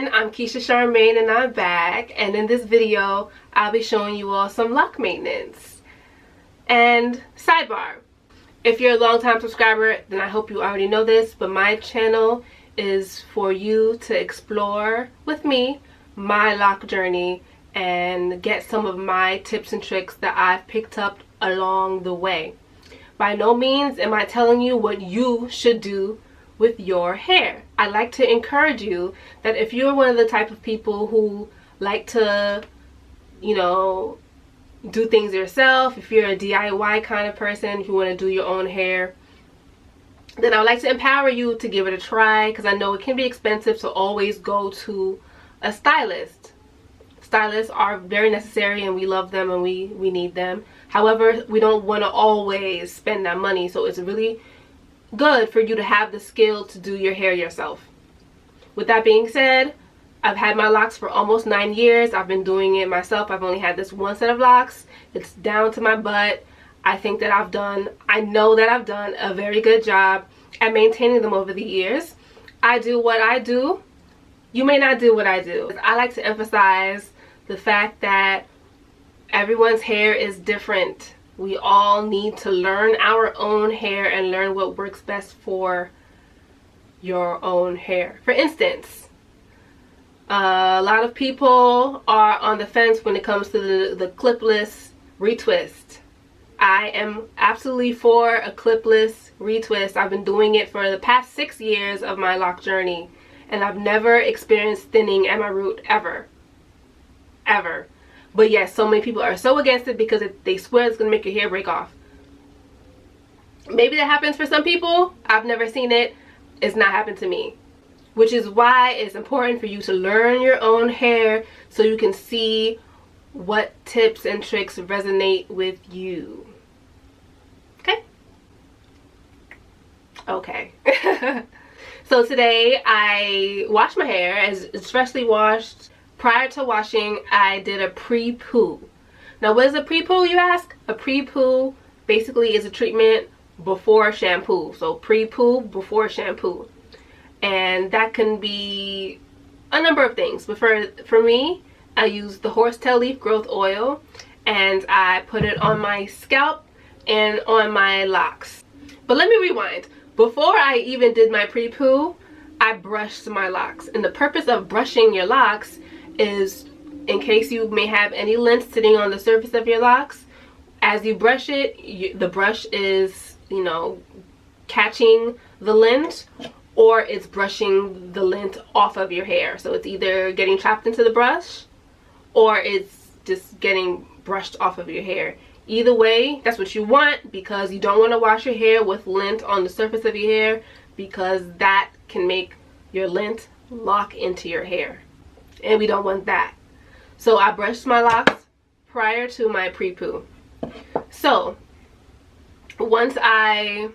everyone, I'm Keisha Charmaine and I'm back, and in this video I'll be showing you all some lock maintenance. And sidebar, if you're a long-time subscriber, then I hope you already know this, but my channel is for you to explore with me my lock journey and get some of my tips and tricks that I've picked up along the way. By no means am I telling you what you should do with your hair. I like to encourage you that if you're one of the type of people who like to, you know, do things yourself, if you're a DIY kind of person, if you want to do your own hair, then I would like to empower you to give it a try, because I know it can be expensive, so always go to a stylist. Stylists are very necessary and we love them and we need them. However, we don't want to always spend that money, so it's really good for you to have the skill to do your hair yourself. With that being said, I've had my locks for almost 9 years. I've been doing it myself. I've only had this one set of locks. It's down to my butt. I know that I've done a very good job at maintaining them over the years. I do what I do. You may not do what I do. I like to emphasize the fact that everyone's hair is different. We all need to learn our own hair and learn what works best for your own hair. For instance, a lot of people are on the fence when it comes to the clipless retwist. I am absolutely for a clipless retwist. I've been doing it for the past 6 years of my lock journey, and I've never experienced thinning at my root ever. Ever. But yes, so many people are so against it because they swear it's going to make your hair break off. Maybe that happens for some people. I've never seen it. It's not happened to me. Which is why it's important for you to learn your own hair so you can see what tips and tricks resonate with you. Okay? Okay. So today I washed my hair, as it's freshly washed. Prior to washing, I did a pre-poo. Now, what is a pre-poo, you ask? A pre-poo basically is a treatment before shampoo. So pre-poo before shampoo. And that can be a number of things. But for me, I use the horsetail leaf growth oil, and I put it on my scalp and on my locks. But let me rewind. Before I even did my pre-poo, I brushed my locks. And the purpose of brushing your locks is in case you may have any lint sitting on the surface of your locks. As you brush it, the brush is, you know, catching the lint, or it's brushing the lint off of your hair. So it's either getting trapped into the brush or it's just getting brushed off of your hair. Either way, that's what you want, because you don't want to wash your hair with lint on the surface of your hair, because that can make your lint lock into your hair. And we don't want that. So I brushed my locks prior to my pre-poo. So once I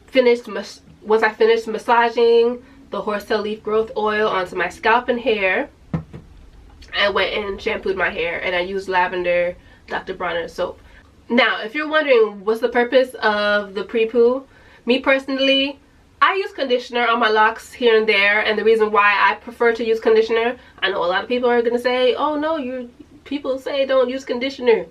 finished massaging the horsetail leaf growth oil onto my scalp and hair, I went and shampooed my hair, and I used lavender Dr. Bronner soap. Now, if you're wondering what's the purpose of the pre-poo, me personally, I use conditioner on my locks here and there, and the reason why I prefer to use conditioner, I know a lot of people are going to say, oh no, people say don't use conditioner.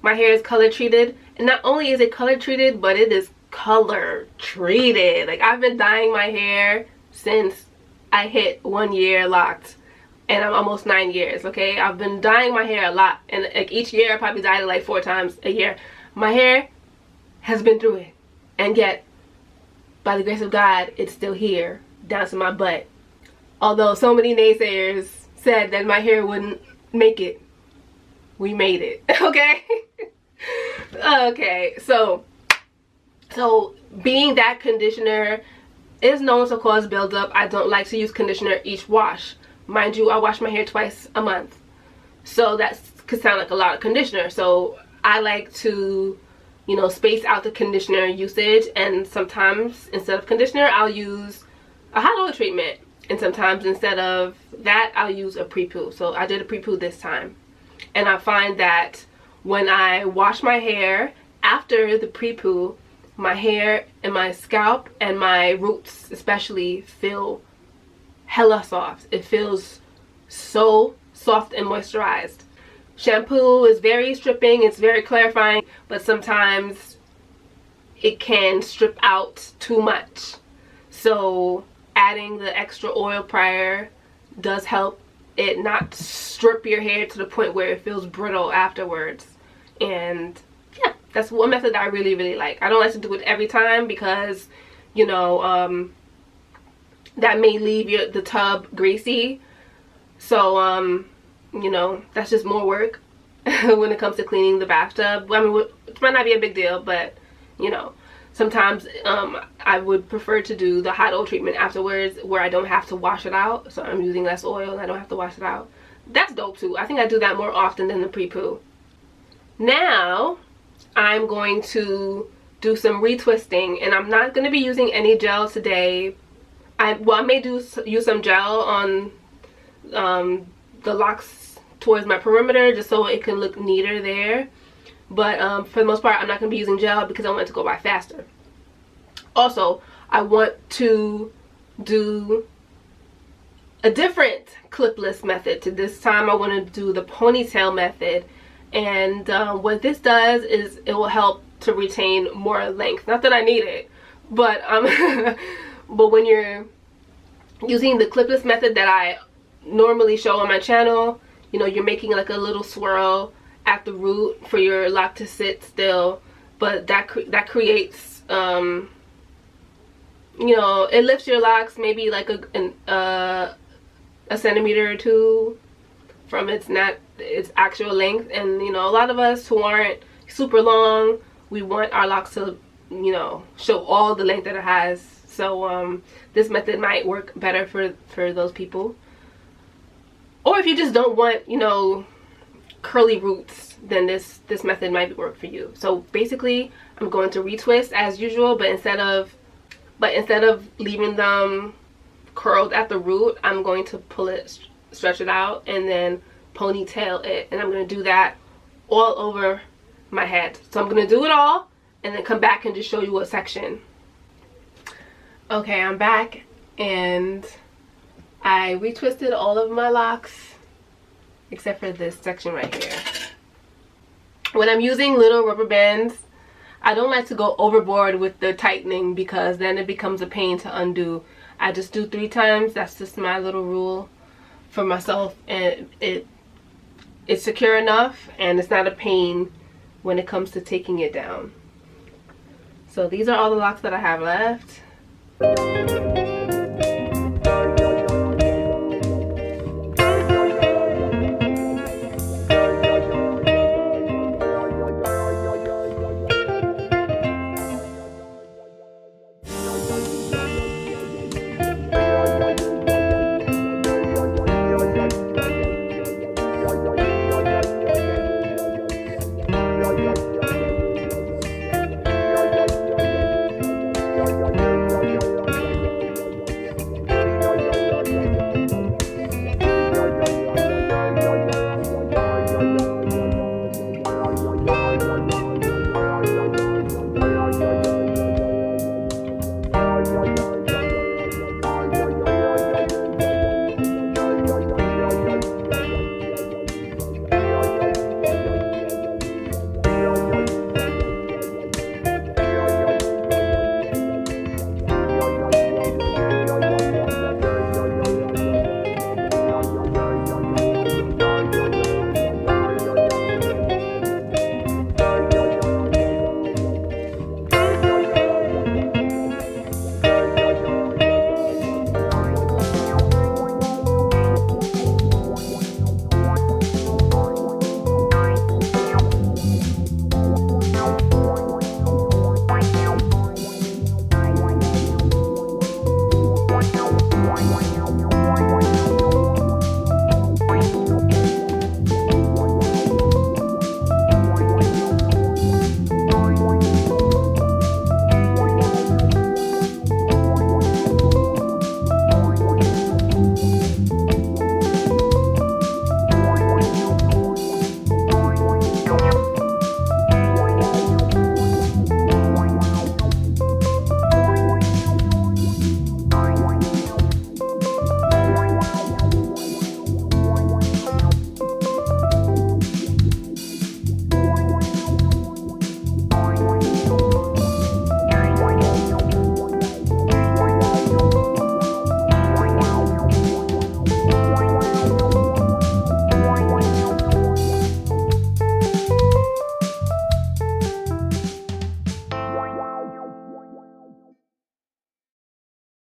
My hair is color treated, and not only is it color treated, but it is color treated. Like, I've been dyeing my hair since I hit 1 year locked, and I'm almost 9 years, okay? I've been dyeing my hair a lot, and like each year I probably dyed it like 4 times a year. My hair has been through it, and yet by the grace of God, it's still here, down to my butt. Although so many naysayers said that my hair wouldn't make it, we made it, okay? Okay, so being that conditioner is known to cause buildup, I don't like to use conditioner each wash. Mind you, I wash my hair twice a month. So that could sound like a lot of conditioner. So I like to, you know, space out the conditioner usage, and sometimes instead of conditioner I'll use a hot oil treatment, and sometimes instead of that I'll use a pre-poo. So I did a pre-poo this time, and I find that when I wash my hair after the pre-poo, my hair and my scalp and my roots especially feel hella soft. It feels so soft and moisturized. Shampoo is very stripping, it's very clarifying, but sometimes it can strip out too much. So adding the extra oil prior does help it not strip your hair to the point where it feels brittle afterwards. And yeah, that's one method that I really, really like. I don't like to do it every time because, you know, that may leave the tub greasy. So, you know, that's just more work when it comes to cleaning the bathtub. I mean, it might not be a big deal, but, you know, sometimes I would prefer to do the hot oil treatment afterwards where I don't have to wash it out. So I'm using less oil and I don't have to wash it out. That's dope too. I think I do that more often than the pre-poo. Now, I'm going to do some retwisting, and I'm not going to be using any gel today. I may use some gel on the locks towards my perimeter just so it can look neater there. But for the most part, I'm not going to be using gel because I want it to go by faster. Also, I want to do a different clipless method. To this time, I want to do the ponytail method. And what this does is it will help to retain more length. Not that I need it, but but when you're using the clipless method that I normally show on my channel, you know, you're making like a little swirl at the root for your lock to sit still, but that creates you know, it lifts your locks maybe like a centimeter or two from its actual length. And you know, a lot of us who aren't super long, we want our locks to, you know, show all the length that it has. So this method might work better for those people. Or if you just don't want, you know, curly roots, then this method might work for you. So basically, I'm going to retwist as usual, but instead of leaving them curled at the root, I'm going to pull it, stretch it out, and then ponytail it. And I'm going to do that all over my head. So I'm going to do it all and then come back and just show you a section. Okay, I'm back, and I retwisted all of my locks except for this section right here. When I'm using little rubber bands, I don't like to go overboard with the tightening because then it becomes a pain to undo. I just do 3 times. That's just my little rule for myself, and it's secure enough and it's not a pain when it comes to taking it down. So these are all the locks that I have left.